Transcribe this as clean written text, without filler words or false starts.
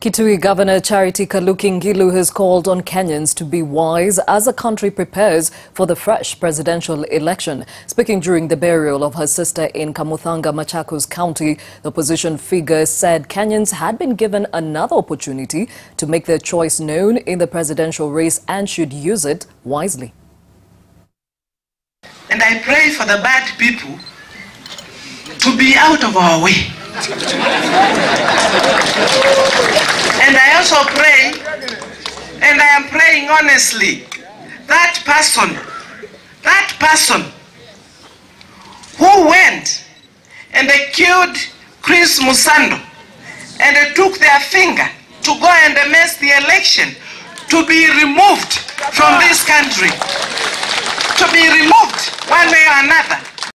Kitui Governor Charity Kaluki Ngilu has called on Kenyans to be wise as the country prepares for the fresh presidential election. Speaking during the burial of her sister in Kamuthanga, Machakos County, the opposition figure said Kenyans had been given another opportunity to make their choice known in the presidential race and should use it wisely. And I pray for the bad people to be out of our way. And I also pray, and I am praying honestly, that person who went and they killed Chris Musando and they took their finger to go and mess the election, to be removed from this country, to be removed one way or another.